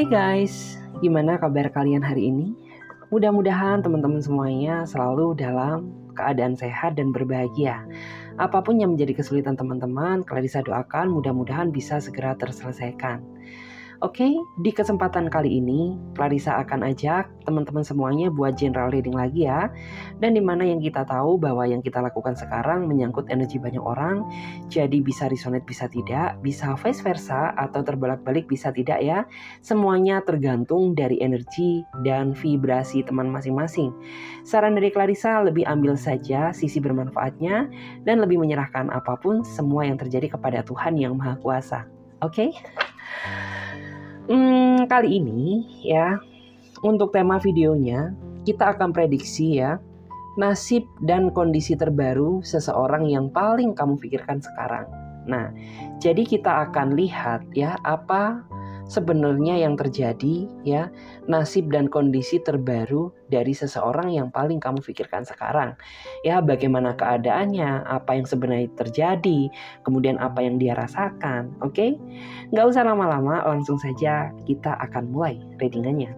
Hai guys, gimana kabar kalian hari ini? Mudah-mudahan teman-teman semuanya selalu dalam keadaan sehat dan berbahagia. Apapun yang menjadi kesulitan teman-teman, Clarissa doakan mudah-mudahan bisa segera terselesaikan. Oke, di kesempatan kali ini Clarissa akan ajak teman-teman semuanya buat general reading lagi ya. Dan dimana yang kita tahu bahwa yang kita lakukan sekarang menyangkut energi banyak orang, jadi bisa resonate bisa tidak, bisa vice versa atau terbolak-balik bisa tidak ya. Semuanya tergantung dari energi dan vibrasi teman masing-masing. Saran dari Clarissa lebih ambil saja sisi bermanfaatnya dan lebih menyerahkan apapun semua yang terjadi kepada Tuhan yang Maha Kuasa. Oke? Kali ini ya, untuk tema videonya kita akan prediksi ya, nasib dan kondisi terbaru seseorang yang paling kamu pikirkan sekarang. Nah, jadi kita akan lihat ya apa sebenarnya yang terjadi ya, nasib dan kondisi terbaru dari seseorang yang paling kamu pikirkan sekarang. Ya, bagaimana keadaannya, apa yang sebenarnya terjadi, kemudian apa yang dia rasakan. Oke? Nggak usah lama-lama, langsung saja kita akan mulai readingannya.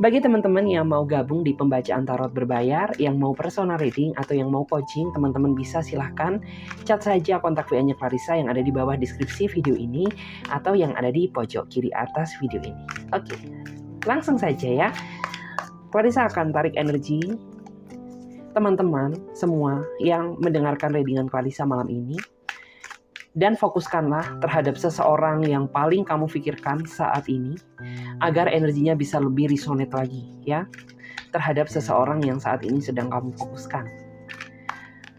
Bagi teman-teman yang mau gabung di pembacaan tarot berbayar, yang mau personal reading atau yang mau coaching, teman-teman bisa silahkan chat saja kontak WA-nya Clarissa yang ada di bawah deskripsi video ini atau yang ada di pojok kiri atas video ini. Oke, langsung saja ya. Clarissa akan tarik energi teman-teman semua yang mendengarkan readingan Clarissa malam ini. Dan fokuskanlah terhadap seseorang yang paling kamu pikirkan saat ini agar energinya bisa lebih resonate lagi ya terhadap seseorang yang saat ini sedang kamu fokuskan.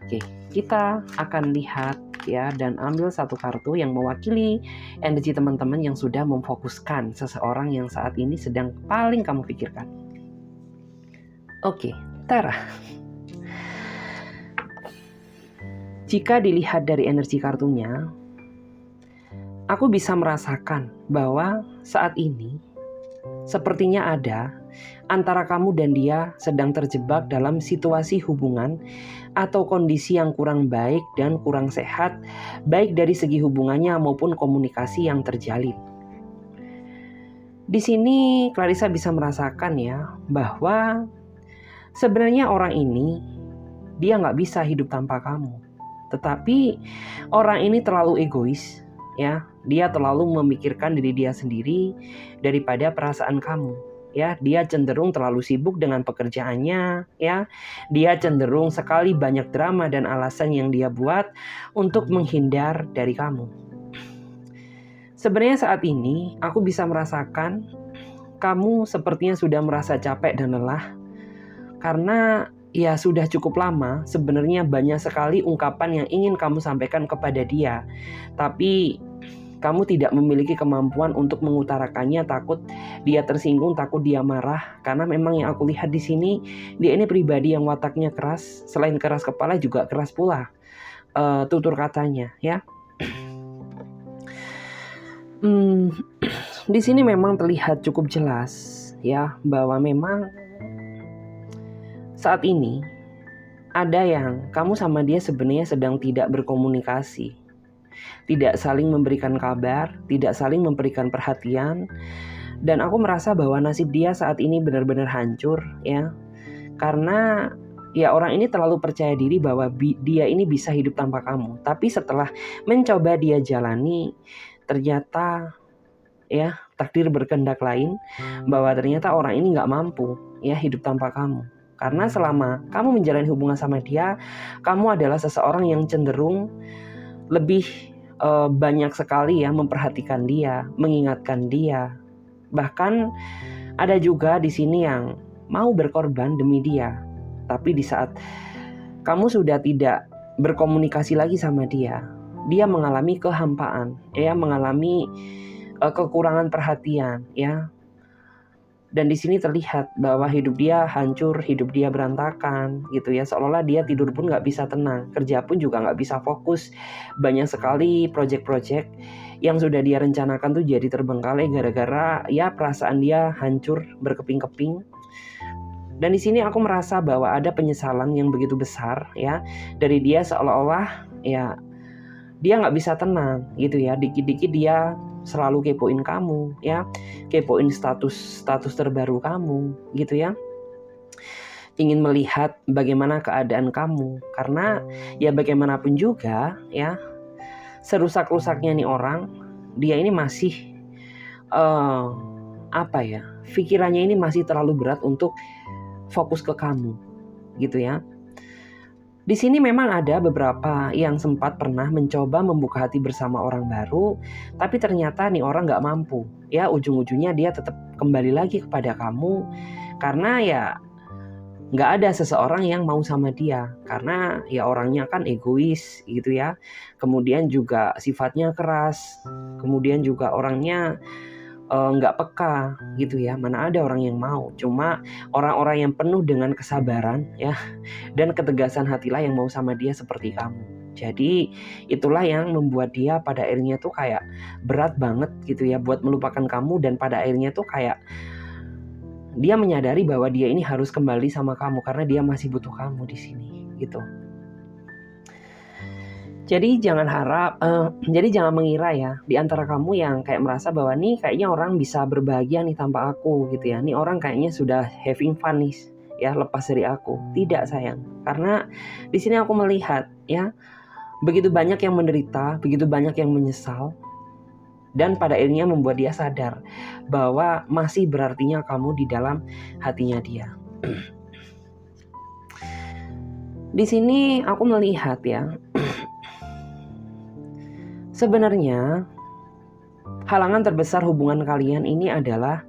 Oke, kita akan lihat ya dan ambil satu kartu yang mewakili energi teman-teman yang sudah memfokuskan seseorang yang saat ini sedang paling kamu pikirkan. Oke, Tara. Jika dilihat dari energi kartunya, aku bisa merasakan bahwa saat ini sepertinya ada antara kamu dan dia sedang terjebak dalam situasi hubungan atau kondisi yang kurang baik dan kurang sehat, baik dari segi hubungannya maupun komunikasi yang terjalin. Di sini Clarissa bisa merasakan ya bahwa sebenarnya orang ini dia nggak bisa hidup tanpa kamu. Tetapi orang ini terlalu egois ya, dia terlalu memikirkan diri dia sendiri daripada perasaan kamu ya. Dia cenderung terlalu sibuk dengan pekerjaannya ya. Dia cenderung sekali banyak drama dan alasan yang dia buat untuk menghindar dari kamu. Sebenarnya saat ini aku bisa merasakan kamu sepertinya sudah merasa capek dan lelah karena ya sudah cukup lama sebenarnya banyak sekali ungkapan yang ingin kamu sampaikan kepada dia. Tapi kamu tidak memiliki kemampuan untuk mengutarakannya, takut dia tersinggung, takut dia marah. Karena memang yang aku lihat di sini, dia ini pribadi yang wataknya keras. Selain keras kepala juga keras pula tutur katanya ya. Di sini memang terlihat cukup jelas ya bahwa memang saat ini ada yang kamu sama dia sebenarnya sedang tidak berkomunikasi, tidak saling memberikan kabar, tidak saling memberikan perhatian. Dan aku merasa bahwa nasib dia saat ini benar-benar hancur ya, karena ya orang ini terlalu percaya diri bahwa dia ini bisa hidup tanpa kamu. Tapi setelah mencoba dia jalani, ternyata ya takdir berkehendak lain, bahwa ternyata orang ini gak mampu ya hidup tanpa kamu. Karena selama kamu menjalani hubungan sama dia, kamu adalah seseorang yang cenderung lebih banyak sekali ya memperhatikan dia, mengingatkan dia. Bahkan ada juga di sini yang mau berkorban demi dia. Tapi di saat kamu sudah tidak berkomunikasi lagi sama dia, dia mengalami kehampaan, ya, mengalami kekurangan perhatian, ya. Dan di sini terlihat bahwa hidup dia hancur, hidup dia berantakan gitu ya. Seolah-olah dia tidur pun gak bisa tenang, kerja pun juga gak bisa fokus. Banyak sekali proyek-proyek yang sudah dia rencanakan tuh jadi terbengkalai gara-gara ya perasaan dia hancur berkeping-keping. Dan di sini aku merasa bahwa ada penyesalan yang begitu besar ya dari dia, seolah-olah ya dia gak bisa tenang gitu ya. Dikit-dikit dia selalu kepoin kamu ya, kepoin status terbaru kamu gitu ya. Ingin melihat bagaimana keadaan kamu, karena ya bagaimanapun juga ya, serusak-rusaknya nih orang, dia ini masih pikirannya ini masih terlalu berat untuk fokus ke kamu gitu ya. Di sini memang ada beberapa yang sempat pernah mencoba membuka hati bersama orang baru, tapi ternyata nih orang nggak mampu. Ya ujung-ujungnya dia tetap kembali lagi kepada kamu, karena ya nggak ada seseorang yang mau sama dia, karena ya orangnya kan egois gitu ya. Kemudian juga sifatnya keras, kemudian juga orangnya nggak peka gitu ya. Mana ada orang yang mau, cuma orang-orang yang penuh dengan kesabaran ya dan ketegasan hatilah yang mau sama dia seperti kamu. Jadi itulah yang membuat dia pada akhirnya tuh kayak berat banget gitu ya buat melupakan kamu, dan pada akhirnya tuh kayak dia menyadari bahwa dia ini harus kembali sama kamu karena dia masih butuh kamu di sini gitu. Jadi jangan mengira ya di antara kamu yang kayak merasa bahwa nih kayaknya orang bisa berbahagia nih tanpa aku gitu ya. Nih orang kayaknya sudah having fun nih ya lepas dari aku. Tidak sayang. Karena di sini aku melihat ya begitu banyak yang menderita, begitu banyak yang menyesal, dan pada akhirnya membuat dia sadar bahwa masih berartinya kamu di dalam hatinya dia. Di sini aku melihat ya, sebenarnya halangan terbesar hubungan kalian ini adalah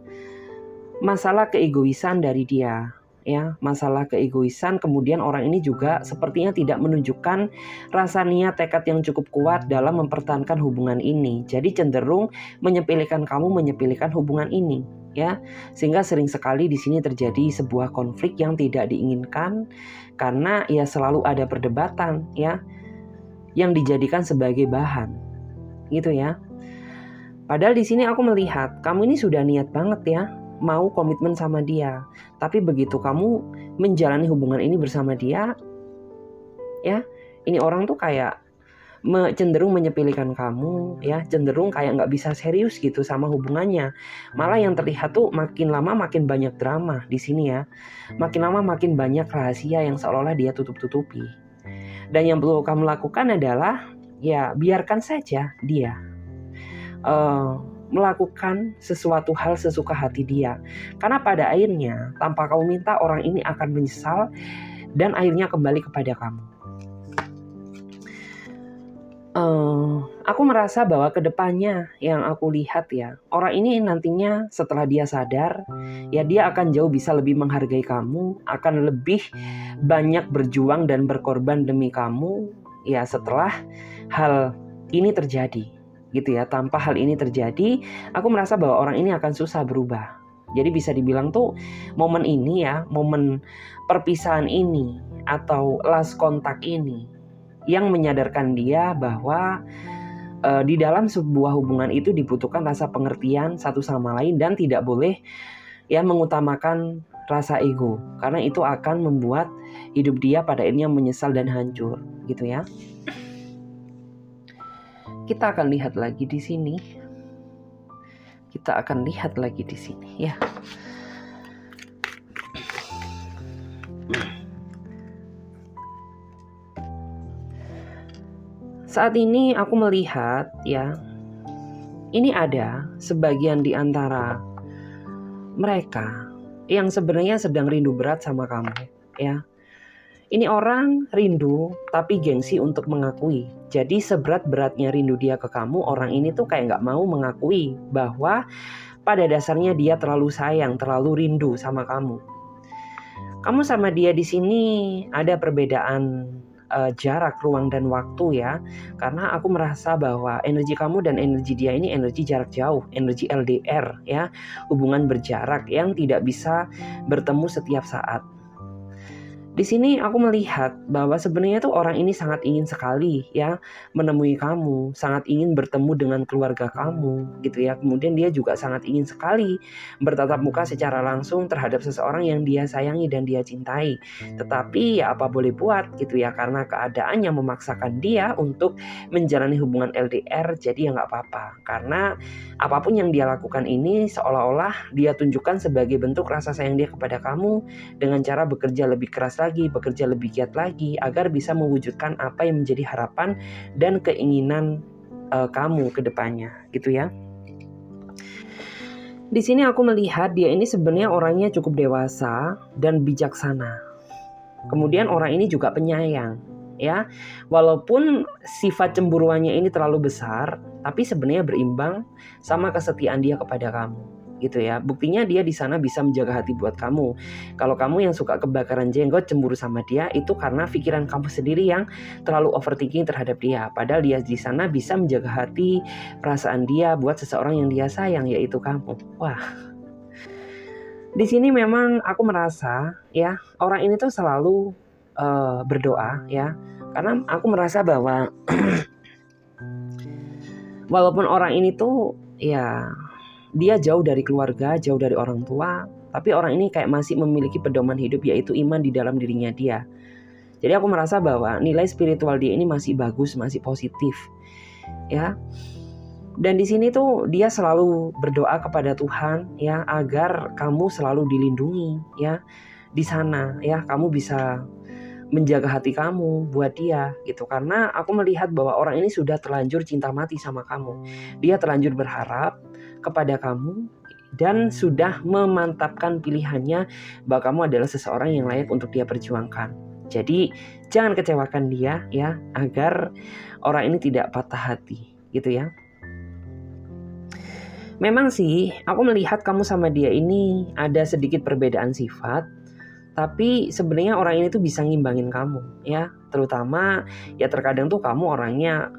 masalah keegoisan dari dia. Ya, masalah keegoisan, kemudian orang ini juga sepertinya tidak menunjukkan rasa niat tekad yang cukup kuat dalam mempertahankan hubungan ini. Jadi cenderung menyepelekan kamu, menyepelekan hubungan ini, ya. Sehingga sering sekali di sini terjadi sebuah konflik yang tidak diinginkan karena ya selalu ada perdebatan, ya, yang dijadikan sebagai bahan, gitu ya. Padahal di sini aku melihat kamu ini sudah niat banget ya mau komitmen sama dia. Tapi begitu kamu menjalani hubungan ini bersama dia, ya, ini orang tuh kayak cenderung menyepelekan kamu, ya, cenderung kayak nggak bisa serius gitu sama hubungannya. Malah yang terlihat tuh makin lama makin banyak drama di sini ya. Makin lama makin banyak rahasia yang seolah-olah dia tutup-tutupi. Dan yang perlu kamu lakukan adalah ya biarkan saja dia melakukan sesuatu hal sesuka hati dia. Karena pada akhirnya tanpa kamu minta orang ini akan menyesal dan akhirnya kembali kepada kamu. Aku merasa bahwa kedepannya yang aku lihat ya, orang ini nantinya setelah dia sadar, ya dia akan jauh bisa lebih menghargai kamu, akan lebih banyak berjuang dan berkorban demi kamu, ya setelah hal ini terjadi. Gitu ya, tanpa hal ini terjadi, aku merasa bahwa orang ini akan susah berubah. Jadi bisa dibilang tuh momen ini ya, momen perpisahan ini atau last kontak ini yang menyadarkan dia bahwa di dalam sebuah hubungan itu dibutuhkan rasa pengertian satu sama lain dan tidak boleh ya mengutamakan rasa ego, karena itu akan membuat hidup dia pada akhirnya menyesal dan hancur, gitu ya. Kita akan lihat lagi di sini. Ya. Saat ini aku melihat ya, ini ada sebagian di antara mereka yang sebenarnya sedang rindu berat sama kamu, ya. Ini orang rindu tapi gengsi untuk mengakui. Jadi seberat-beratnya rindu dia ke kamu, orang ini tuh kayak gak mau mengakui bahwa pada dasarnya dia terlalu sayang, terlalu rindu sama kamu. Kamu sama dia di sini ada perbedaan jarak, ruang, dan waktu ya. Karena aku merasa bahwa energi kamu dan energi dia ini energi jarak jauh, energi LDR ya. Hubungan berjarak yang tidak bisa bertemu setiap saat. Di sini aku melihat bahwa sebenarnya tuh orang ini sangat ingin sekali ya menemui kamu, sangat ingin bertemu dengan keluarga kamu gitu ya. Kemudian dia juga sangat ingin sekali bertatap muka secara langsung terhadap seseorang yang dia sayangi dan dia cintai. Tetapi ya apa boleh buat gitu ya, karena keadaan yang memaksakan dia untuk menjalani hubungan LDR, jadi ya nggak apa-apa. Karena apapun yang dia lakukan ini seolah-olah dia tunjukkan sebagai bentuk rasa sayang dia kepada kamu dengan cara bekerja lebih keras lagi, bekerja lebih giat lagi agar bisa mewujudkan apa yang menjadi harapan dan keinginan kamu ke depannya, gitu ya. Di sini aku melihat dia ini sebenarnya orangnya cukup dewasa dan bijaksana. Kemudian orang ini juga penyayang, ya. Walaupun sifat cemburuannya ini terlalu besar, tapi sebenarnya berimbang sama kesetiaan dia kepada kamu. Gitu ya. Buktinya dia di sana bisa menjaga hati buat kamu. Kalau kamu yang suka kebakaran jenggot cemburu sama dia, itu karena pikiran kamu sendiri yang terlalu overthinking terhadap dia. Padahal dia di sana bisa menjaga hati, perasaan dia buat seseorang yang dia sayang, yaitu kamu. Wah. Di sini memang aku merasa ya orang ini tuh selalu berdoa ya, karena aku merasa bahwa walaupun orang ini tuh ya dia jauh dari keluarga, jauh dari orang tua, tapi orang ini kayak masih memiliki pedoman hidup yaitu iman di dalam dirinya dia. Jadi aku merasa bahwa nilai spiritual dia ini masih bagus, masih positif. Ya. Dan di sini tuh dia selalu berdoa kepada Tuhan ya agar kamu selalu dilindungi ya di sana ya, kamu bisa menjaga hati kamu buat dia gitu, karena aku melihat bahwa orang ini sudah terlanjur cinta mati sama kamu. Dia terlanjur berharap kepada kamu dan sudah memantapkan pilihannya bahwa kamu adalah seseorang yang layak untuk dia perjuangkan. Jadi jangan kecewakan dia ya, agar orang ini tidak patah hati gitu ya. Memang sih aku melihat kamu sama dia ini ada sedikit perbedaan sifat, tapi sebenarnya orang ini tuh bisa ngimbangin kamu ya. Terutama ya terkadang tuh kamu orangnya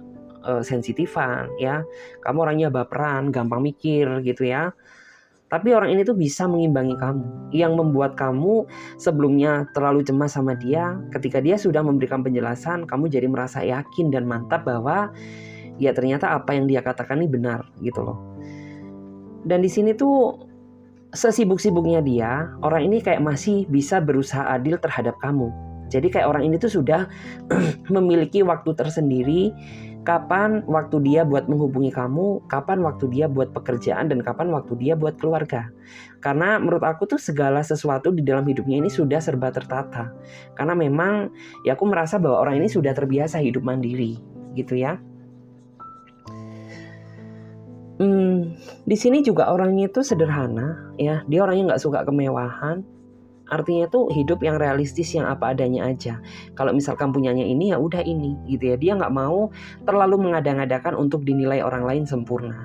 sensitifan ya. Kamu orangnya baperan, gampang mikir gitu ya. Tapi orang ini tuh bisa mengimbangi kamu, yang membuat kamu sebelumnya terlalu cemas sama dia. Ketika dia sudah memberikan penjelasan, kamu jadi merasa yakin dan mantap bahwa ya ternyata apa yang dia katakan ini benar gitu loh. Dan di sini tuh sesibuk-sibuknya dia, orang ini kayak masih bisa berusaha adil terhadap kamu. Jadi kayak orang ini tuh sudah memiliki waktu tersendiri, kapan waktu dia buat menghubungi kamu, kapan waktu dia buat pekerjaan, dan kapan waktu dia buat keluarga. Karena menurut aku tuh segala sesuatu di dalam hidupnya ini sudah serba tertata. Karena memang ya aku merasa bahwa orang ini sudah terbiasa hidup mandiri gitu ya. Di sini juga orangnya itu sederhana ya, dia orangnya nggak suka kemewahan. Artinya tuh hidup yang realistis, yang apa adanya aja. Kalau misalkan punyanya ini ya udah ini gitu ya. Dia nggak mau terlalu mengada-ngadakan untuk dinilai orang lain sempurna,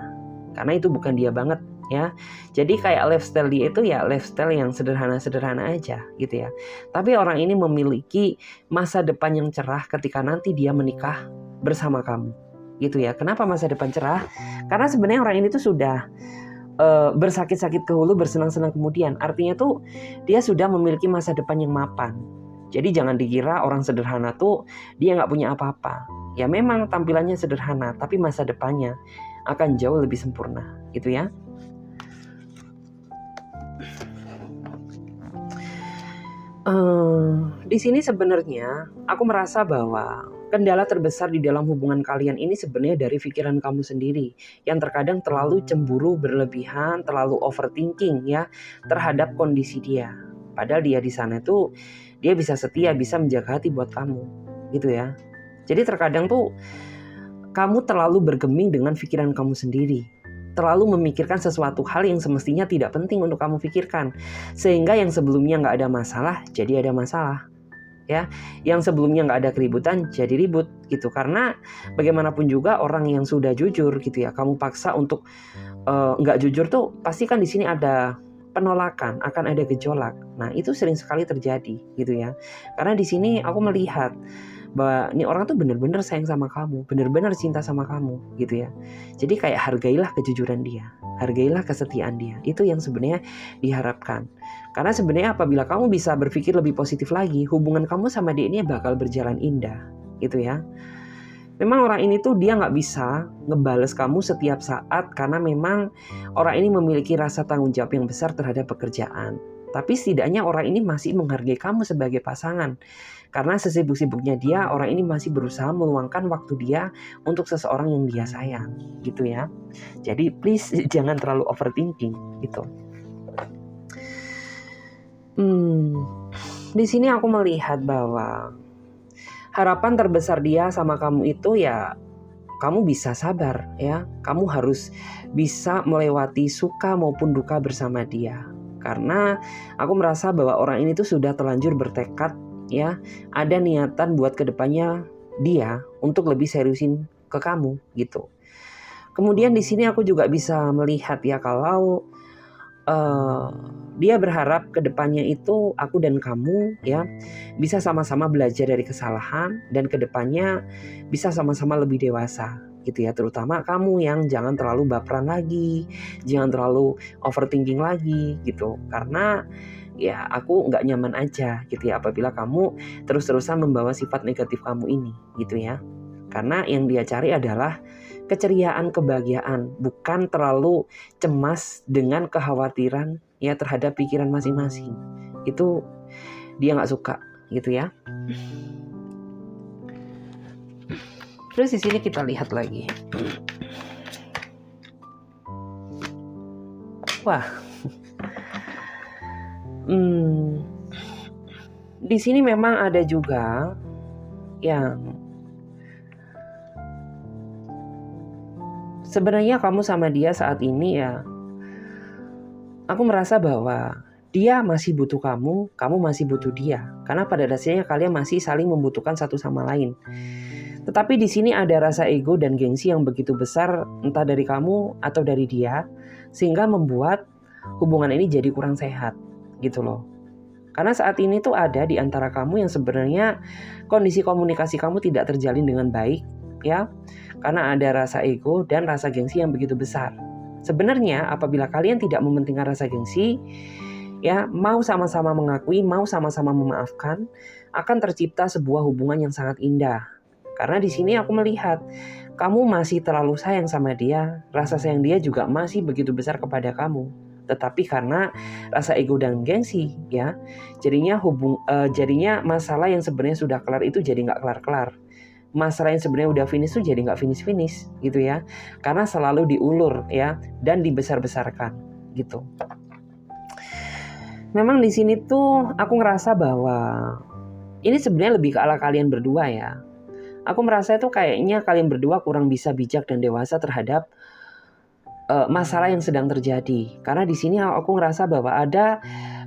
karena itu bukan dia banget ya. Jadi kayak lifestyle dia itu ya lifestyle yang sederhana-sederhana aja gitu ya. Tapi orang ini memiliki masa depan yang cerah ketika nanti dia menikah bersama kamu gitu ya. Kenapa masa depan cerah? Karena sebenarnya orang ini tuh sudah bersakit-sakit ke hulu, bersenang-senang kemudian. Artinya tuh dia sudah memiliki masa depan yang mapan. Jadi jangan dikira orang sederhana tuh dia nggak punya apa-apa. Ya memang tampilannya sederhana, tapi masa depannya akan jauh lebih sempurna, gitu ya. Di sini sebenarnya aku merasa bahwa kendala terbesar di dalam hubungan kalian ini sebenarnya dari pikiran kamu sendiri yang terkadang terlalu cemburu berlebihan, terlalu overthinking ya terhadap kondisi dia. Padahal dia di sana tuh dia bisa setia, bisa menjaga hati buat kamu, gitu ya. Jadi terkadang tuh kamu terlalu bergeming dengan pikiran kamu sendiri, terlalu memikirkan sesuatu hal yang semestinya tidak penting untuk kamu pikirkan, sehingga yang sebelumnya nggak ada masalah jadi ada masalah. Ya, yang sebelumnya nggak ada keributan jadi ribut gitu, karena bagaimanapun juga orang yang sudah jujur gitu ya, kamu paksa untuk nggak jujur tuh pasti kan di sini ada penolakan, akan ada gejolak. Nah itu sering sekali terjadi gitu ya, karena di sini aku melihat bahwa ini orang tuh bener-bener sayang sama kamu, bener-bener cinta sama kamu gitu ya. Jadi kayak hargailah kejujuran dia, hargailah kesetiaan dia. Itu yang sebenarnya diharapkan. Karena sebenarnya apabila kamu bisa berpikir lebih positif lagi, hubungan kamu sama dia ini bakal berjalan indah gitu ya. Memang orang ini tuh dia nggak bisa ngebales kamu setiap saat karena memang orang ini memiliki rasa tanggung jawab yang besar terhadap pekerjaan. Tapi setidaknya orang ini masih menghargai kamu sebagai pasangan. Karena sesibuk-sibuknya dia, orang ini masih berusaha meluangkan waktu dia untuk seseorang yang dia sayang, gitu ya. Jadi please jangan terlalu overthinking gitu. Di sini aku melihat bahwa harapan terbesar dia sama kamu itu ya kamu bisa sabar ya. Kamu harus bisa melewati suka maupun duka bersama dia. Karena aku merasa bahwa orang ini tuh sudah terlanjur bertekad ya, ada niatan buat kedepannya dia untuk lebih seriusin ke kamu gitu. Kemudian di sini aku juga bisa melihat ya kalau dia berharap kedepannya itu aku dan kamu ya bisa sama-sama belajar dari kesalahan dan kedepannya bisa sama-sama lebih dewasa gitu ya. Terutama kamu yang jangan terlalu baperan lagi, jangan terlalu overthinking lagi gitu. Karena ya aku nggak nyaman aja gitu ya apabila kamu terus-terusan membawa sifat negatif kamu ini gitu ya. Karena yang dia cari adalah keceriaan, kebahagiaan, bukan terlalu cemas dengan kekhawatiran ya terhadap pikiran masing-masing. Itu dia nggak suka gitu ya. Terus di sini kita lihat lagi. Wah. Di sini memang ada juga yang sebenarnya kamu sama dia saat ini ya, aku merasa bahwa dia masih butuh kamu masih butuh dia. Karena pada dasarnya kalian masih saling membutuhkan satu sama lain. Tetapi di sini ada rasa ego dan gengsi yang begitu besar, entah dari kamu atau dari dia, sehingga membuat hubungan ini jadi kurang sehat, gitu loh. Karena saat ini tuh ada di antara kamu yang sebenarnya kondisi komunikasi kamu tidak terjalin dengan baik, ya. Karena ada rasa ego dan rasa gengsi yang begitu besar. Sebenarnya apabila kalian tidak mementingkan rasa gengsi, ya mau sama-sama mengakui, mau sama-sama memaafkan, akan tercipta sebuah hubungan yang sangat indah. Karena di sini aku melihat kamu masih terlalu sayang sama dia, rasa sayang dia juga masih begitu besar kepada kamu. Tetapi karena rasa ego dan gengsi, ya, jadinya masalah yang sebenarnya sudah kelar itu jadi nggak kelar-kelar. Masalah yang sebenarnya udah finish tuh jadi nggak finish gitu ya, karena selalu diulur ya dan dibesar-besarkan gitu. Memang di sini tuh aku ngerasa bahwa ini sebenarnya lebih ke arah kalian berdua ya. Aku merasa itu kayaknya kalian berdua kurang bisa bijak dan dewasa terhadap masalah yang sedang terjadi. Karena di sini aku ngerasa bahwa ada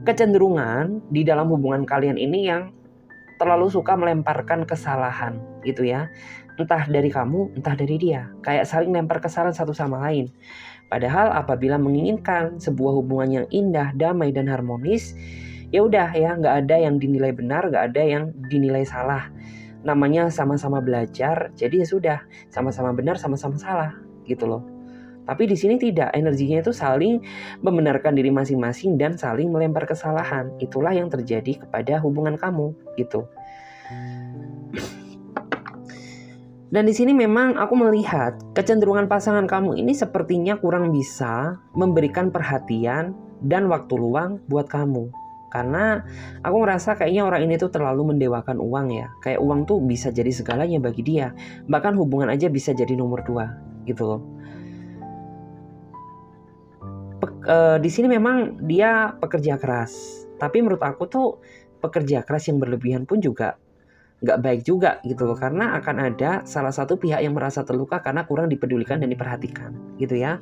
kecenderungan di dalam hubungan kalian ini yang terlalu suka melemparkan kesalahan gitu ya. Entah dari kamu, entah dari dia. Kayak saling lempar kesalahan satu sama lain. Padahal apabila menginginkan sebuah hubungan yang indah, damai dan harmonis, ya udah ya, nggak ada yang dinilai benar, nggak ada yang dinilai salah. Namanya sama-sama belajar, jadi ya sudah, sama-sama benar, sama-sama salah gitu loh. Tapi di sini tidak, energinya itu saling membenarkan diri masing-masing dan saling melempar kesalahan. Itulah yang terjadi kepada hubungan kamu gitu. Dan di sini memang aku melihat kecenderungan pasangan kamu ini sepertinya kurang bisa memberikan perhatian dan waktu luang buat kamu. Karena aku ngerasa kayaknya orang ini tuh terlalu mendewakan uang ya. Kayak uang tuh bisa jadi segalanya bagi dia. Bahkan hubungan aja bisa jadi nomor 2 gitu loh. Di sini memang dia pekerja keras. Tapi menurut aku tuh pekerja keras yang berlebihan pun juga nggak baik juga gitu loh. Karena akan ada salah satu pihak yang merasa terluka karena kurang dipedulikan dan diperhatikan gitu ya.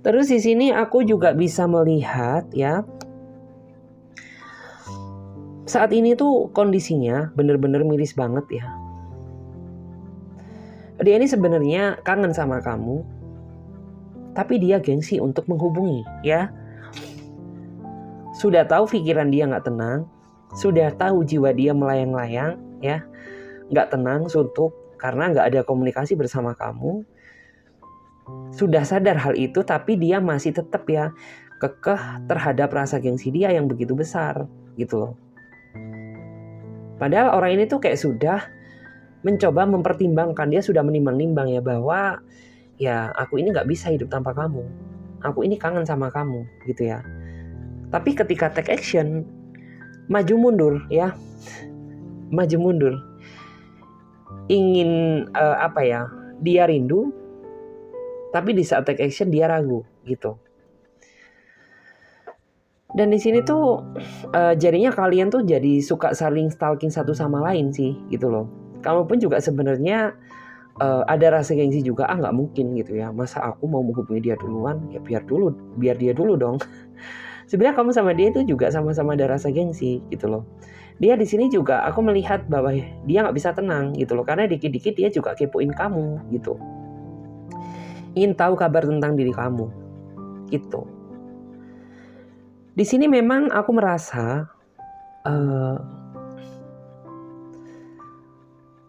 Terus di sini aku juga bisa melihat ya, saat ini tuh kondisinya bener-bener miris banget ya. Dia ini sebenarnya kangen sama kamu, tapi dia gengsi untuk menghubungi ya. Sudah tahu pikiran dia gak tenang, sudah tahu jiwa dia melayang-layang ya. nggak tenang, suntuk karena nggak ada komunikasi bersama kamu. Sudah sadar hal itu, tapi dia masih tetap ya kekeh terhadap rasa gengsi dia yang begitu besar gitu loh. Padahal orang ini tuh kayak sudah mencoba mempertimbangkan, dia sudah menimbang-nimbang ya bahwa ya aku ini nggak bisa hidup tanpa kamu, aku ini kangen sama kamu gitu ya. Tapi ketika take action, maju mundur ya, maju mundur, ingin dia rindu, tapi di saat take action dia ragu gitu. Dan di sini tuh jadinya kalian tuh jadi suka saling stalking satu sama lain sih gitu loh. Kamu pun juga sebenarnya ada rasa gengsi juga, nggak mungkin gitu ya, masa aku mau menghubungi dia duluan, ya biar dia dulu dong. Sebenarnya kamu sama dia itu juga sama-sama ada rasa gengsi gitu loh. Dia di sini juga aku melihat bahwa dia nggak bisa tenang gitu loh, karena dikit-dikit dia juga kepoin kamu gitu, ingin tahu kabar tentang diri kamu gitu. Di sini memang aku merasa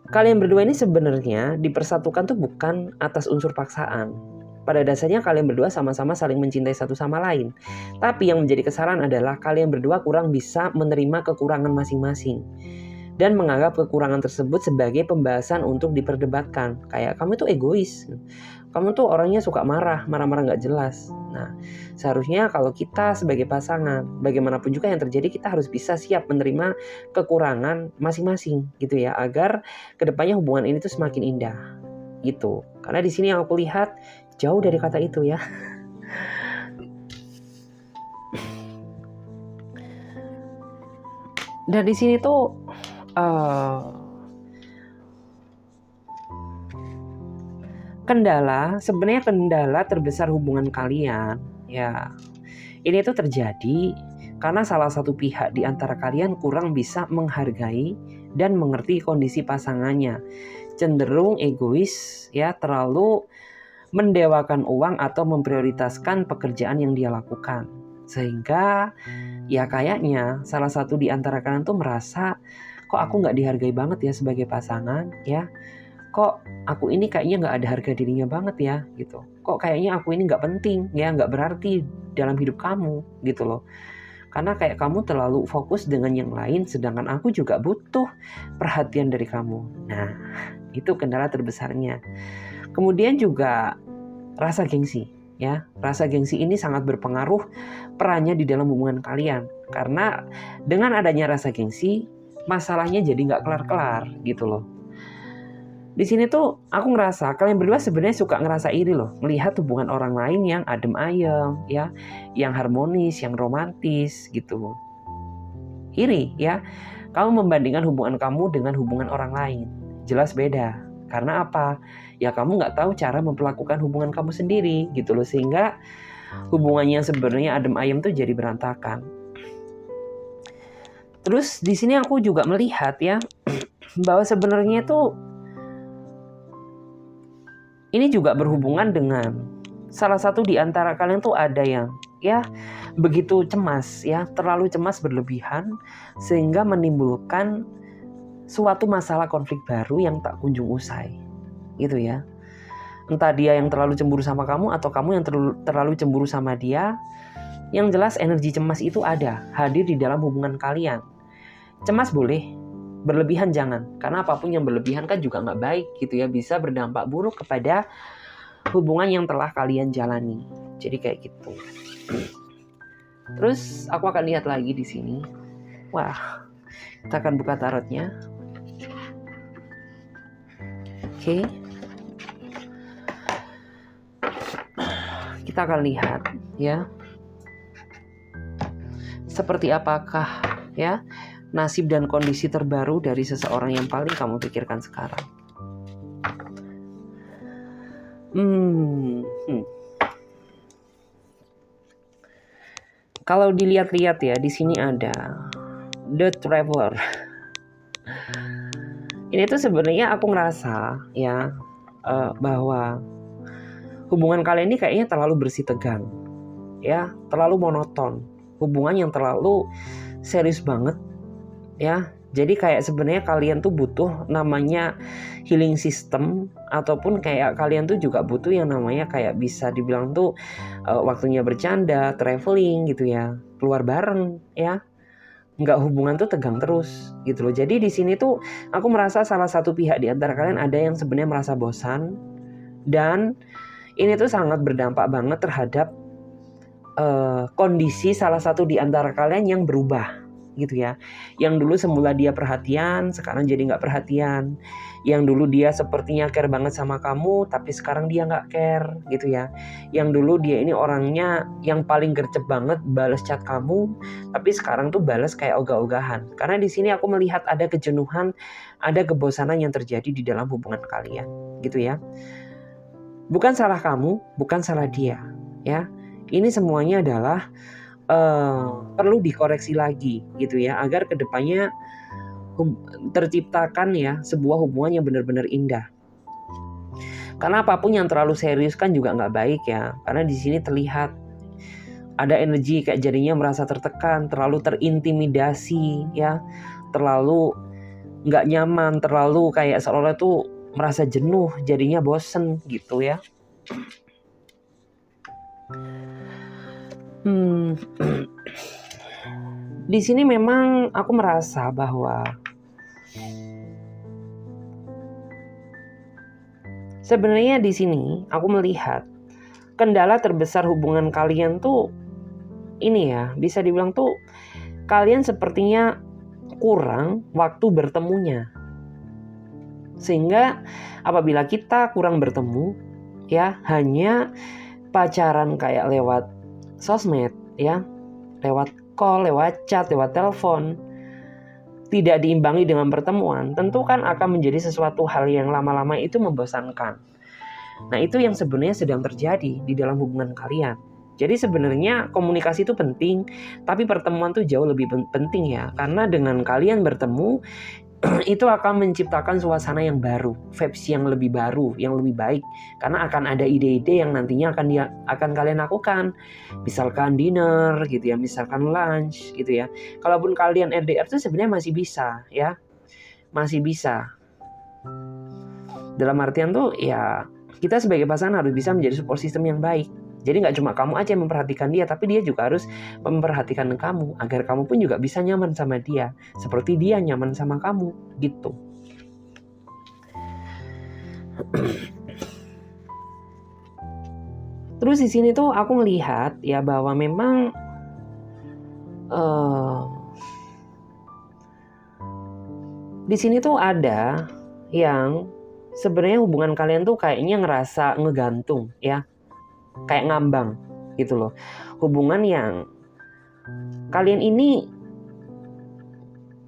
kalian berdua ini sebenarnya dipersatukan tuh bukan atas unsur paksaan. Pada dasarnya kalian berdua sama-sama saling mencintai satu sama lain. Tapi yang menjadi kesalahan adalah kalian berdua kurang bisa menerima kekurangan masing-masing dan menganggap kekurangan tersebut sebagai pembahasan untuk diperdebatkan. Kayak kamu tuh egois, kamu tuh orangnya suka marah-marah gak jelas. Nah, seharusnya kalau kita sebagai pasangan, bagaimanapun juga yang terjadi, kita harus bisa siap menerima kekurangan masing-masing gitu ya, agar kedepannya hubungan ini tuh semakin indah gitu. Karena di sini yang aku lihat jauh dari kata itu ya. Dan di sini tuh sebenarnya kendala terbesar hubungan kalian ya, ini tuh terjadi karena salah satu pihak di antara kalian kurang bisa menghargai dan mengerti kondisi pasangannya, cenderung egois ya, terlalu mendewakan uang atau memprioritaskan pekerjaan yang dia lakukan, sehingga ya kayaknya salah satu di antara kalian tuh merasa, kok aku nggak dihargai banget ya sebagai pasangan ya, kok aku ini kayaknya nggak ada harga dirinya banget ya gitu, kok kayaknya aku ini nggak penting ya, nggak berarti dalam hidup kamu gitu loh, karena kayak kamu terlalu fokus dengan yang lain, sedangkan aku juga butuh perhatian dari kamu. Nah, itu kendala terbesarnya. Kemudian juga rasa gengsi ya, rasa gengsi ini sangat berpengaruh perannya di dalam hubungan kalian, karena dengan adanya rasa gengsi masalahnya jadi nggak kelar-kelar gitu loh. Di sini tuh aku ngerasa kalian berdua sebenarnya suka ngerasa iri loh, melihat hubungan orang lain yang adem ayem ya, yang harmonis, yang romantis gitu. Iri ya, kamu membandingkan hubungan kamu dengan hubungan orang lain, jelas beda. Karena apa? Ya kamu nggak tahu cara memperlakukan hubungan kamu sendiri gitu loh, sehingga hubungannya yang sebenarnya adem ayem tuh jadi berantakan. Terus di sini aku juga melihat ya bahwa sebenarnya tuh ini juga berhubungan dengan salah satu di antara kalian tuh ada yang ya begitu cemas ya, terlalu cemas berlebihan sehingga menimbulkan suatu masalah konflik baru yang tak kunjung usai gitu ya. Entah dia yang terlalu cemburu sama kamu atau kamu yang terlalu cemburu sama dia. Yang jelas energi cemas itu ada, hadir di dalam hubungan kalian. Cemas boleh, berlebihan jangan, karena apapun yang berlebihan kan juga nggak baik gitu ya, bisa berdampak buruk kepada hubungan yang telah kalian jalani. Jadi kayak gitu. Terus aku akan lihat lagi di sini. Wah, kita akan buka tarotnya. Oke. Kita akan lihat ya, seperti apakah ya nasib dan kondisi terbaru dari seseorang yang paling kamu pikirkan sekarang. Kalau dilihat-lihat ya, di sini ada The Traveler. Ini tuh sebenarnya aku ngerasa ya bahwa hubungan kalian ini kayaknya terlalu bersih tegang, ya, terlalu monoton, hubungan yang terlalu serius banget, ya, Jadi kayak sebenarnya kalian tuh butuh namanya healing system, ataupun kayak kalian tuh juga butuh yang namanya kayak bisa dibilang tuh waktunya bercanda, traveling gitu ya, keluar bareng ya. Nggak hubungan tuh tegang terus gitu loh. Jadi di sini tuh aku merasa salah satu pihak di antara kalian ada yang sebenarnya merasa bosan, dan ini tuh sangat berdampak banget terhadap kondisi salah satu di antara kalian yang berubah gitu ya. Yang dulu semula dia perhatian, sekarang jadi nggak perhatian. Yang dulu dia sepertinya care banget sama kamu, tapi sekarang dia nggak care gitu ya. Yang dulu dia ini orangnya yang paling gercep banget balas chat kamu, tapi sekarang tuh balas kayak ogah-ogahan. Karena di sini aku melihat ada kejenuhan, ada kebosanan yang terjadi di dalam hubungan kalian gitu ya. Bukan salah kamu, bukan salah dia ya. Ini semuanya adalah perlu dikoreksi lagi gitu ya, agar kedepannya terciptakan ya sebuah hubungan yang benar-benar indah. Karena apapun yang terlalu serius kan juga nggak baik ya. Karena di sini terlihat ada energi kayak jadinya merasa tertekan, terlalu terintimidasi ya, terlalu nggak nyaman, terlalu kayak seolah-olah tuh merasa jenuh, jadinya bosen gitu ya. Di sini memang aku merasa bahwa sebenarnya di sini aku melihat kendala terbesar hubungan kalian tuh ini ya, bisa dibilang tuh kalian sepertinya kurang waktu bertemunya. Sehingga apabila kita kurang bertemu ya, hanya pacaran kayak lewat sosmed ya, lewat call, lewat chat, lewat telepon, tidak diimbangi dengan pertemuan, tentu kan akan menjadi sesuatu hal yang lama-lama itu membosankan. Nah, itu yang sebenarnya sedang terjadi di dalam hubungan kalian. Jadi sebenarnya komunikasi itu penting, tapi pertemuan tuh jauh lebih penting ya. Karena dengan kalian bertemu, itu akan menciptakan suasana yang baru, vibes yang lebih baru, yang lebih baik. Karena akan ada ide-ide yang nantinya akan kalian lakukan. Misalkan dinner gitu ya, misalkan lunch gitu ya. Kalaupun kalian LDR itu sebenarnya masih bisa ya. Masih bisa. Dalam artian tuh ya, kita sebagai pasangan harus bisa menjadi support system yang baik. Jadi nggak cuma kamu aja yang memperhatikan dia, tapi dia juga harus memperhatikan kamu, agar kamu pun juga bisa nyaman sama dia, seperti dia nyaman sama kamu, gitu. Terus di sini tuh aku melihat ya bahwa memang di sini tuh ada yang sebenarnya hubungan kalian tuh kayaknya ngerasa ngegantung ya. Kayak ngambang gitu loh. Hubungan yang kalian ini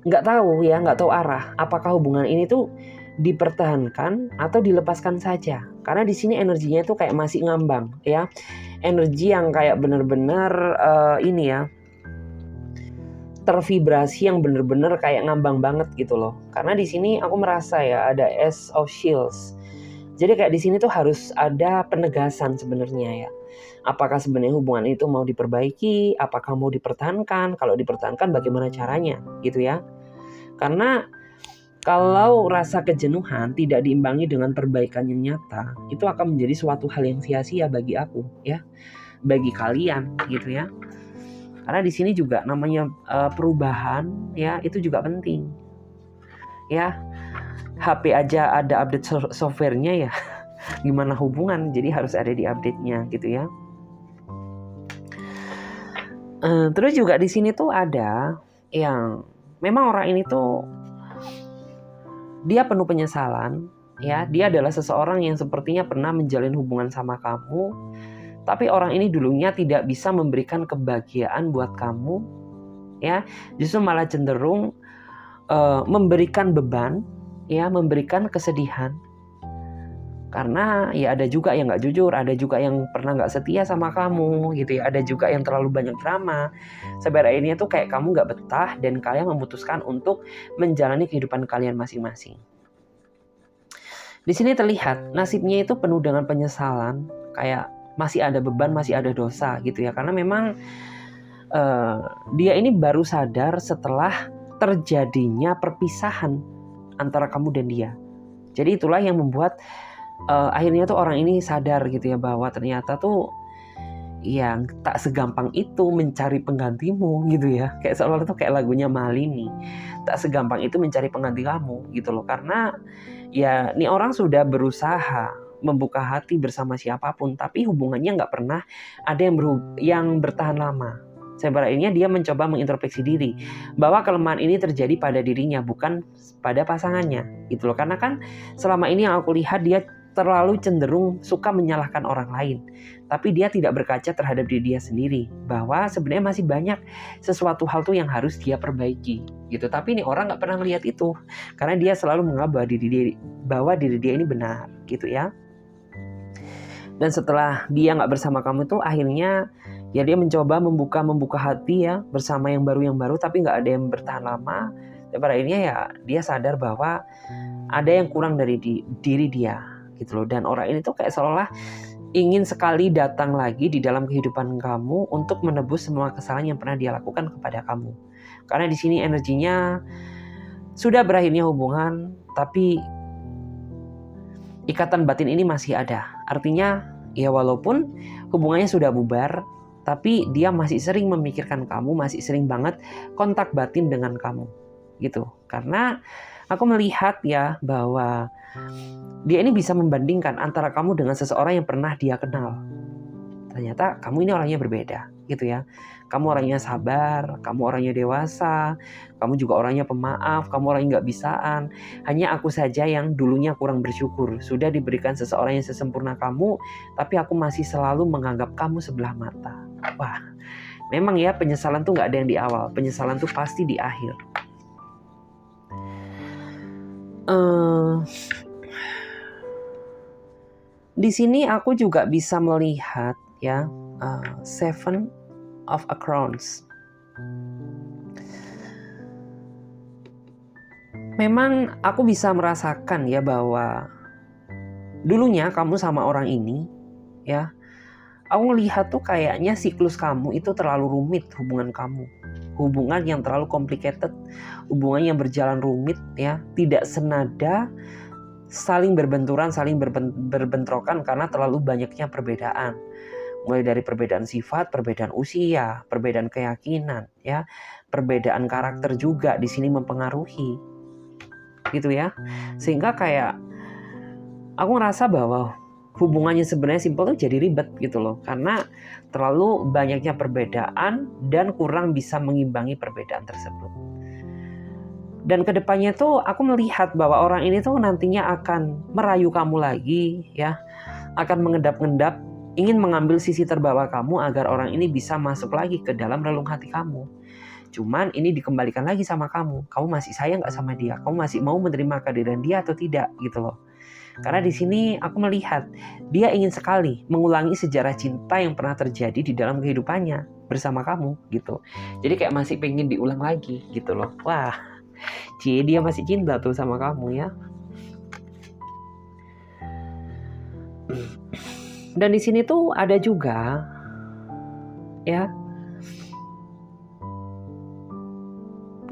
nggak tahu arah. Apakah hubungan ini tuh dipertahankan atau dilepaskan saja? Karena di sini energinya tuh kayak masih ngambang ya. Energi yang kayak benar-benar ini ya, tervibrasi yang benar-benar kayak ngambang banget gitu loh. Karena di sini aku merasa ya ada Ace of Shields. Jadi kayak di sini tuh harus ada penegasan sebenarnya ya. Apakah sebenarnya hubungan itu mau diperbaiki, apakah mau dipertahankan? Kalau dipertahankan bagaimana caranya gitu ya. Karena kalau rasa kejenuhan tidak diimbangi dengan perbaikan yang nyata, itu akan menjadi suatu hal yang sia-sia bagi aku ya. Bagi kalian gitu ya. Karena di sini juga namanya perubahan ya, itu juga penting. Ya. HP aja ada update softwarenya ya. Gimana hubungan, jadi harus ada di update-nya gitu ya. Terus juga di sini tuh ada yang memang orang ini tuh dia penuh penyesalan ya. Dia adalah seseorang yang sepertinya pernah menjalin hubungan sama kamu, tapi orang ini dulunya tidak bisa memberikan kebahagiaan buat kamu ya. Justru malah cenderung memberikan beban ya, memberikan kesedihan. Karena ya ada juga yang gak jujur, ada juga yang pernah gak setia sama kamu gitu ya, ada juga yang terlalu banyak drama. Sampai akhirnya tuh kayak kamu gak betah dan kalian memutuskan untuk menjalani kehidupan kalian masing-masing. Di sini terlihat nasibnya itu penuh dengan penyesalan, kayak masih ada beban, masih ada dosa gitu ya. Karena memang dia ini baru sadar setelah terjadinya perpisahan antara kamu dan dia. Jadi itulah yang membuat akhirnya tuh orang ini sadar gitu ya, bahwa ternyata tuh yang tak segampang itu mencari penggantimu gitu ya. Kayak seolah itu kayak lagunya Malini. Tak segampang itu mencari pengganti kamu gitu loh. Karena ya nih orang sudah berusaha membuka hati bersama siapapun, tapi hubungannya nggak pernah ada yang bertahan lama. Sebenarnya dia mencoba mengintrospeksi diri bahwa kelemahan ini terjadi pada dirinya, bukan pada pasangannya gitu loh. Karena kan selama ini yang aku lihat dia terlalu cenderung suka menyalahkan orang lain, tapi dia tidak berkaca terhadap diri dia sendiri bahwa sebenarnya masih banyak sesuatu hal tuh yang harus dia perbaiki gitu. Tapi ini orang nggak pernah melihat itu karena dia selalu menganggap bahwa diri dia ini benar gitu ya. Dan setelah dia nggak bersama kamu tuh akhirnya ya dia mencoba membuka hati ya bersama yang baru, tapi nggak ada yang bertahan lama. Dan pada akhirnya ya dia sadar bahwa ada yang kurang dari diri dia gitu loh. Dan orang ini tuh kayak seolah ingin sekali datang lagi di dalam kehidupan kamu untuk menebus semua kesalahan yang pernah dia lakukan kepada kamu. Karena di sini energinya sudah berakhirnya hubungan, tapi ikatan batin ini masih ada. Artinya ya walaupun hubungannya sudah bubar, tapi dia masih sering memikirkan kamu, masih sering banget kontak batin dengan kamu gitu. Karena aku melihat ya bahwa dia ini bisa membandingkan antara kamu dengan seseorang yang pernah dia kenal. Ternyata kamu ini orangnya berbeda gitu ya. Kamu orangnya sabar, kamu orangnya dewasa, kamu juga orangnya pemaaf, kamu orangnya nggak bisaan. Hanya aku saja yang dulunya kurang bersyukur. Sudah diberikan seseorang yang sesempurna kamu, tapi aku masih selalu menganggap kamu sebelah mata. Wah, memang ya penyesalan tuh nggak ada yang di awal. Penyesalan tuh pasti di akhir. Di sini aku juga bisa melihat ya Seven of a Crowns. Memang aku bisa merasakan ya bahwa dulunya kamu sama orang ini ya, aku ngelihat tuh kayaknya siklus kamu itu terlalu rumit hubungan kamu. Hubungan yang terlalu complicated, hubungan yang berjalan rumit ya, tidak senada, saling berbenturan, saling berbentrokan karena terlalu banyaknya perbedaan. Mulai dari perbedaan sifat, perbedaan usia, perbedaan keyakinan, ya, perbedaan karakter juga di sini mempengaruhi, gitu ya. Sehingga kayak aku ngerasa bahwa hubungannya sebenarnya simpel tuh jadi ribet gitu loh, karena terlalu banyaknya perbedaan dan kurang bisa mengimbangi perbedaan tersebut. Dan kedepannya tuh aku melihat bahwa orang ini tuh nantinya akan merayu kamu lagi, ya, akan mengendap-endap, ingin mengambil sisi terbawa kamu agar orang ini bisa masuk lagi ke dalam relung hati kamu. Cuman ini dikembalikan lagi sama kamu. Kamu masih sayang gak sama dia? Kamu masih mau menerima kehadiran dia atau tidak gitu loh. Karena di sini aku melihat dia ingin sekali mengulangi sejarah cinta yang pernah terjadi di dalam kehidupannya bersama kamu gitu. Jadi kayak masih pengen diulang lagi gitu loh. Wah, dia masih cinta tuh sama kamu ya. Dan di sini tuh ada juga ya.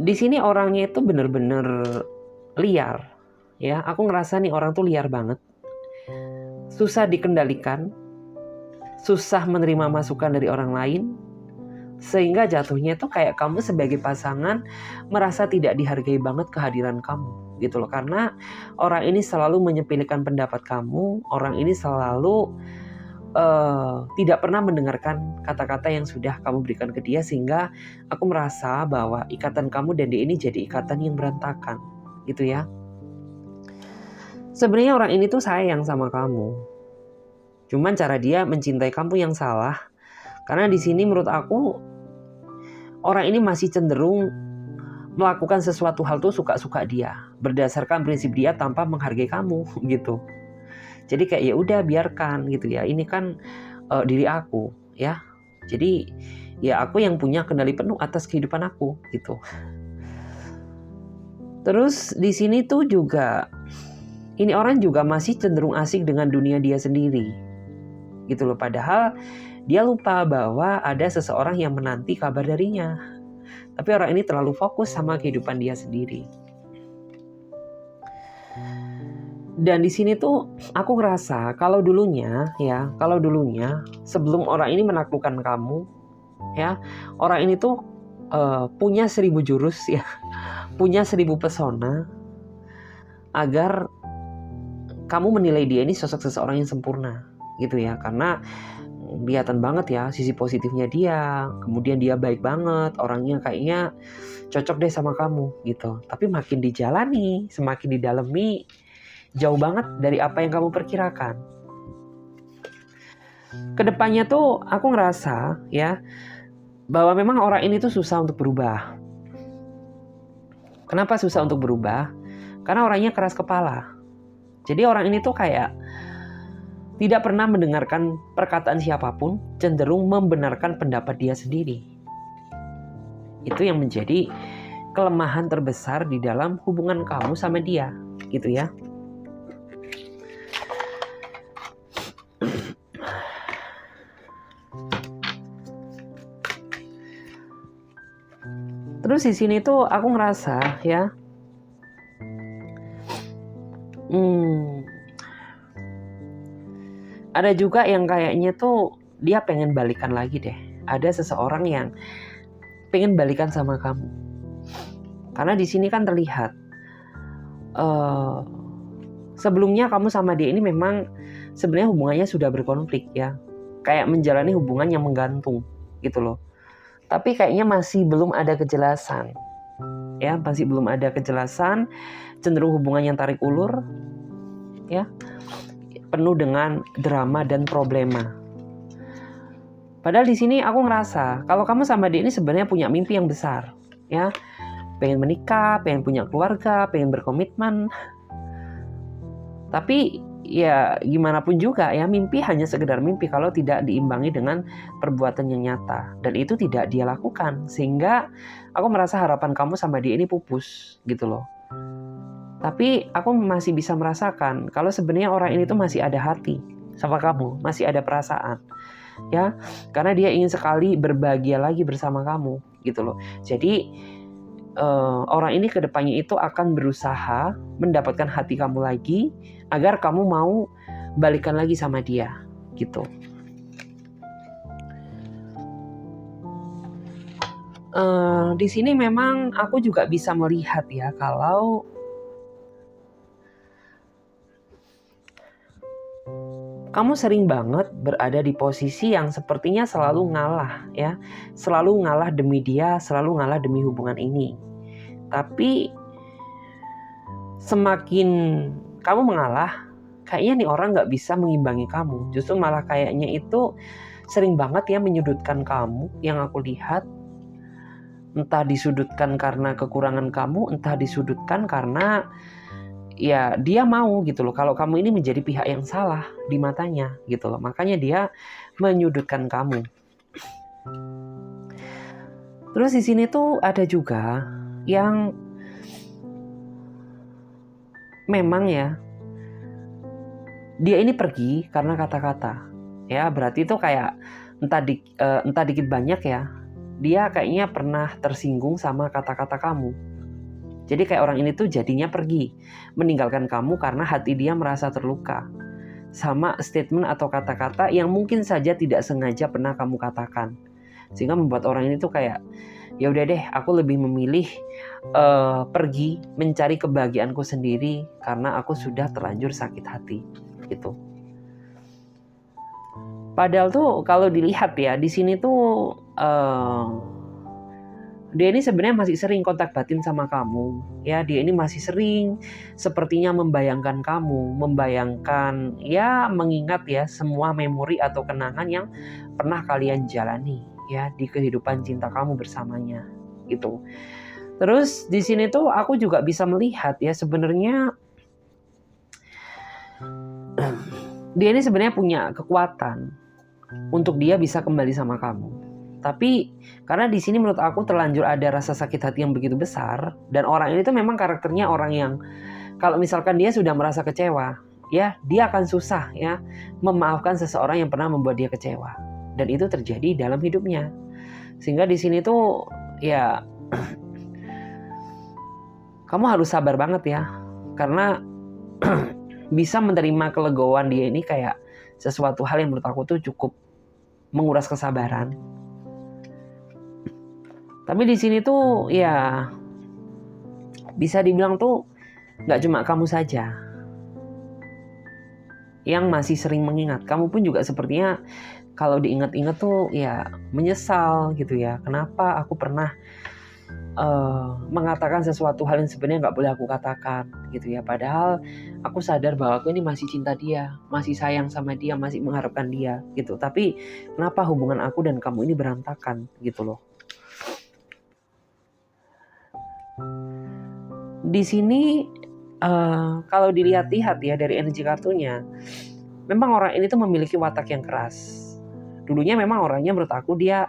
Di sini orangnya itu bener-bener liar. Ya, aku ngerasa nih orang tuh liar banget. Susah dikendalikan. Susah menerima masukan dari orang lain. Sehingga jatuhnya tuh kayak kamu sebagai pasangan merasa tidak dihargai banget kehadiran kamu. Gitu loh. Karena orang ini selalu menyepelekan pendapat kamu. Orang ini selalu tidak pernah mendengarkan kata-kata yang sudah kamu berikan ke dia, sehingga aku merasa bahwa ikatan kamu dan dia ini jadi ikatan yang berantakan gitu ya. Sebenarnya orang ini tuh sayang sama kamu, cuman cara dia mencintai kamu yang salah. Karena di sini menurut aku orang ini masih cenderung melakukan sesuatu hal tuh suka-suka dia, berdasarkan prinsip dia tanpa menghargai kamu gitu. Jadi kayak ya udah biarkan gitu ya. Ini kan diri aku ya. Jadi ya aku yang punya kendali penuh atas kehidupan aku gitu. Terus di sini tuh juga ini orang juga masih cenderung asik dengan dunia dia sendiri. Gitu loh, padahal dia lupa bahwa ada seseorang yang menanti kabar darinya. Tapi orang ini terlalu fokus sama kehidupan dia sendiri. Dan di sini tuh aku ngerasa kalau dulunya sebelum orang ini menaklukkan kamu, ya, orang ini tuh punya 1000 jurus ya, punya 1000 pesona agar kamu menilai dia ini sosok seseorang yang sempurna gitu ya, karena kelihatan banget ya sisi positifnya dia, kemudian dia baik banget, orangnya kayaknya cocok deh sama kamu gitu. Tapi makin dijalani, semakin didalami, jauh banget dari apa yang kamu perkirakan. Kedepannya tuh aku ngerasa ya bahwa memang orang ini tuh susah untuk berubah. Kenapa susah untuk berubah? Karena orangnya keras kepala. Jadi orang ini tuh kayak tidak pernah mendengarkan perkataan siapapun, cenderung membenarkan pendapat dia sendiri. Itu yang menjadi kelemahan terbesar di dalam hubungan kamu sama dia, gitu ya. Terus di sini tuh aku ngerasa ya, ada juga yang kayaknya tuh dia pengen balikan lagi deh. Ada seseorang yang pengen balikan sama kamu. Karena di sini kan terlihat sebelumnya kamu sama dia ini memang sebenarnya hubungannya sudah berkonflik ya. Kayak menjalani hubungan yang menggantung gitu loh. Tapi kayaknya masih belum ada kejelasan. Ya, masih belum ada kejelasan, cenderung hubungan yang tarik ulur. Ya. Penuh dengan drama dan problema. Padahal di sini aku ngerasa kalau kamu sama dia ini sebenarnya punya mimpi yang besar, ya, pengen menikah, pengen punya keluarga, pengen berkomitmen. Tapi ya gimana pun juga ya, mimpi hanya sekedar mimpi kalau tidak diimbangi dengan perbuatan yang nyata, dan itu tidak dia lakukan, sehingga aku merasa harapan kamu sama dia ini pupus gitu loh. Tapi aku masih bisa merasakan kalau sebenarnya orang ini tuh masih ada hati sama kamu, masih ada perasaan, ya, karena dia ingin sekali berbahagia lagi bersama kamu, gitu loh. Jadi orang ini kedepannya itu akan berusaha mendapatkan hati kamu lagi agar kamu mau balikan lagi sama dia, gitu. Di sini memang aku juga bisa melihat ya kalau kamu sering banget berada di posisi yang sepertinya selalu ngalah ya. Selalu ngalah demi dia, selalu ngalah demi hubungan ini. Tapi semakin kamu mengalah, kayaknya nih orang gak bisa mengimbangi kamu. Justru malah kayaknya itu sering banget ya menyudutkan kamu yang aku lihat. Entah disudutkan karena kekurangan kamu, entah disudutkan karena ya dia mau gitu loh kalau kamu ini menjadi pihak yang salah di matanya gitu loh. Makanya dia menyudutkan kamu. Terus di sini tuh ada juga yang memang ya dia ini pergi karena kata-kata. Ya, berarti itu kayak entah dikit banyak ya, dia kayaknya pernah tersinggung sama kata-kata kamu. Jadi kayak orang ini tuh jadinya pergi, meninggalkan kamu karena hati dia merasa terluka sama statement atau kata-kata yang mungkin saja tidak sengaja pernah kamu katakan. Sehingga membuat orang ini tuh kayak, ya udah deh, aku lebih memilih pergi mencari kebahagiaanku sendiri karena aku sudah terlanjur sakit hati, gitu. Padahal tuh kalau dilihat ya di sini tuh dia ini sebenarnya masih sering kontak batin sama kamu, ya. Dia ini masih sering sepertinya membayangkan kamu, membayangkan ya, mengingat ya semua memori atau kenangan yang pernah kalian jalani ya di kehidupan cinta kamu bersamanya, gitu. Terus di sini tuh aku juga bisa melihat ya sebenarnya dia ini sebenarnya punya kekuatan untuk dia bisa kembali sama kamu. Tapi karena di sini menurut aku terlanjur ada rasa sakit hati yang begitu besar, dan orang ini tuh memang karakternya orang yang kalau misalkan dia sudah merasa kecewa, ya dia akan susah ya memaafkan seseorang yang pernah membuat dia kecewa, dan itu terjadi dalam hidupnya. Sehingga di sini tuh ya Kamu harus sabar banget ya, karena bisa menerima kelegoan dia ini kayak sesuatu hal yang menurut aku tuh cukup menguras kesabaran. Tapi di sini tuh ya bisa dibilang tuh nggak cuma kamu saja yang masih sering mengingat. Kamu pun juga sepertinya kalau diingat-ingat tuh ya menyesal gitu ya. Kenapa aku pernah mengatakan sesuatu hal yang sebenarnya nggak boleh aku katakan gitu ya. Padahal aku sadar bahwa aku ini masih cinta dia, masih sayang sama dia, masih mengharapkan dia gitu. Tapi kenapa hubungan aku dan kamu ini berantakan gitu loh. Di sini kalau dilihat-lihat ya dari energi kartunya, memang orang ini tuh memiliki watak yang keras. Dulunya memang orangnya menurut aku dia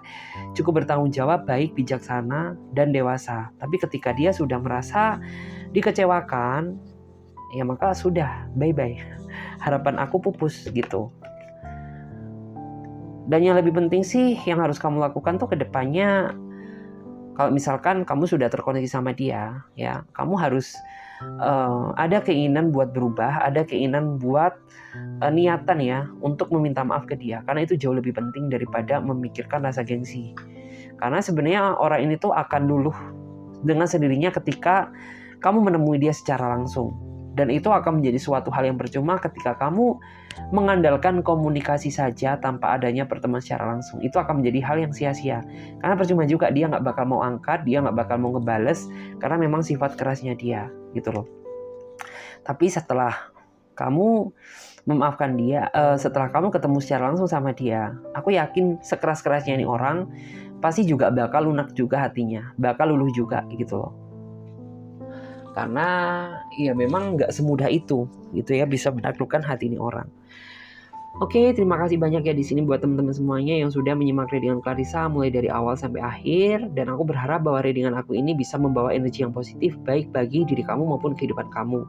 cukup bertanggung jawab, baik, bijaksana, dan dewasa. Tapi ketika dia sudah merasa dikecewakan, ya maka sudah, bye-bye. Harapan aku pupus gitu. Dan yang lebih penting sih yang harus kamu lakukan tuh ke depannya, kalau misalkan kamu sudah terkoneksi sama dia, ya kamu harus ada keinginan buat berubah, ada keinginan buat niatan ya untuk meminta maaf ke dia, karena itu jauh lebih penting daripada memikirkan rasa gengsi. Karena sebenarnya orang ini tuh akan luluh dengan sendirinya ketika kamu menemui dia secara langsung, dan itu akan menjadi suatu hal yang percuma ketika kamu mengandalkan komunikasi saja tanpa adanya pertemuan secara langsung. Itu akan menjadi hal yang sia-sia, karena percuma juga, dia nggak bakal mau angkat, dia nggak bakal mau ngebales, karena memang sifat kerasnya dia gitu loh. Tapi setelah kamu memaafkan dia, setelah kamu ketemu secara langsung sama dia, aku yakin sekeras-kerasnya ini orang pasti juga bakal lunak juga hatinya, bakal luluh juga gitu loh. Karena ya memang nggak semudah itu gitu ya bisa menaklukkan hati ini orang. Oke, terima kasih banyak ya di sini buat teman-teman semuanya yang sudah menyimak readingan Clarissa mulai dari awal sampai akhir, dan aku berharap bahwa readingan aku ini bisa membawa energi yang positif baik bagi diri kamu maupun kehidupan kamu.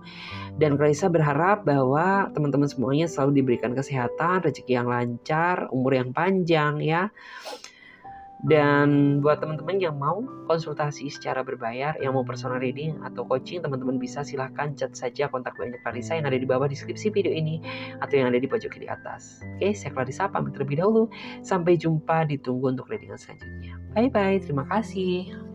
Dan Clarissa berharap bahwa teman-teman semuanya selalu diberikan kesehatan, rezeki yang lancar, umur yang panjang ya. Dan buat teman-teman yang mau konsultasi secara berbayar, yang mau personal reading atau coaching, teman-teman bisa silahkan chat saja kontak banyak Clarissa yang ada di bawah deskripsi video ini atau yang ada di pojok kiri atas. Oke, saya Clarissa pamit terlebih dahulu. Sampai jumpa, ditunggu untuk readingan selanjutnya. Bye-bye, terima kasih.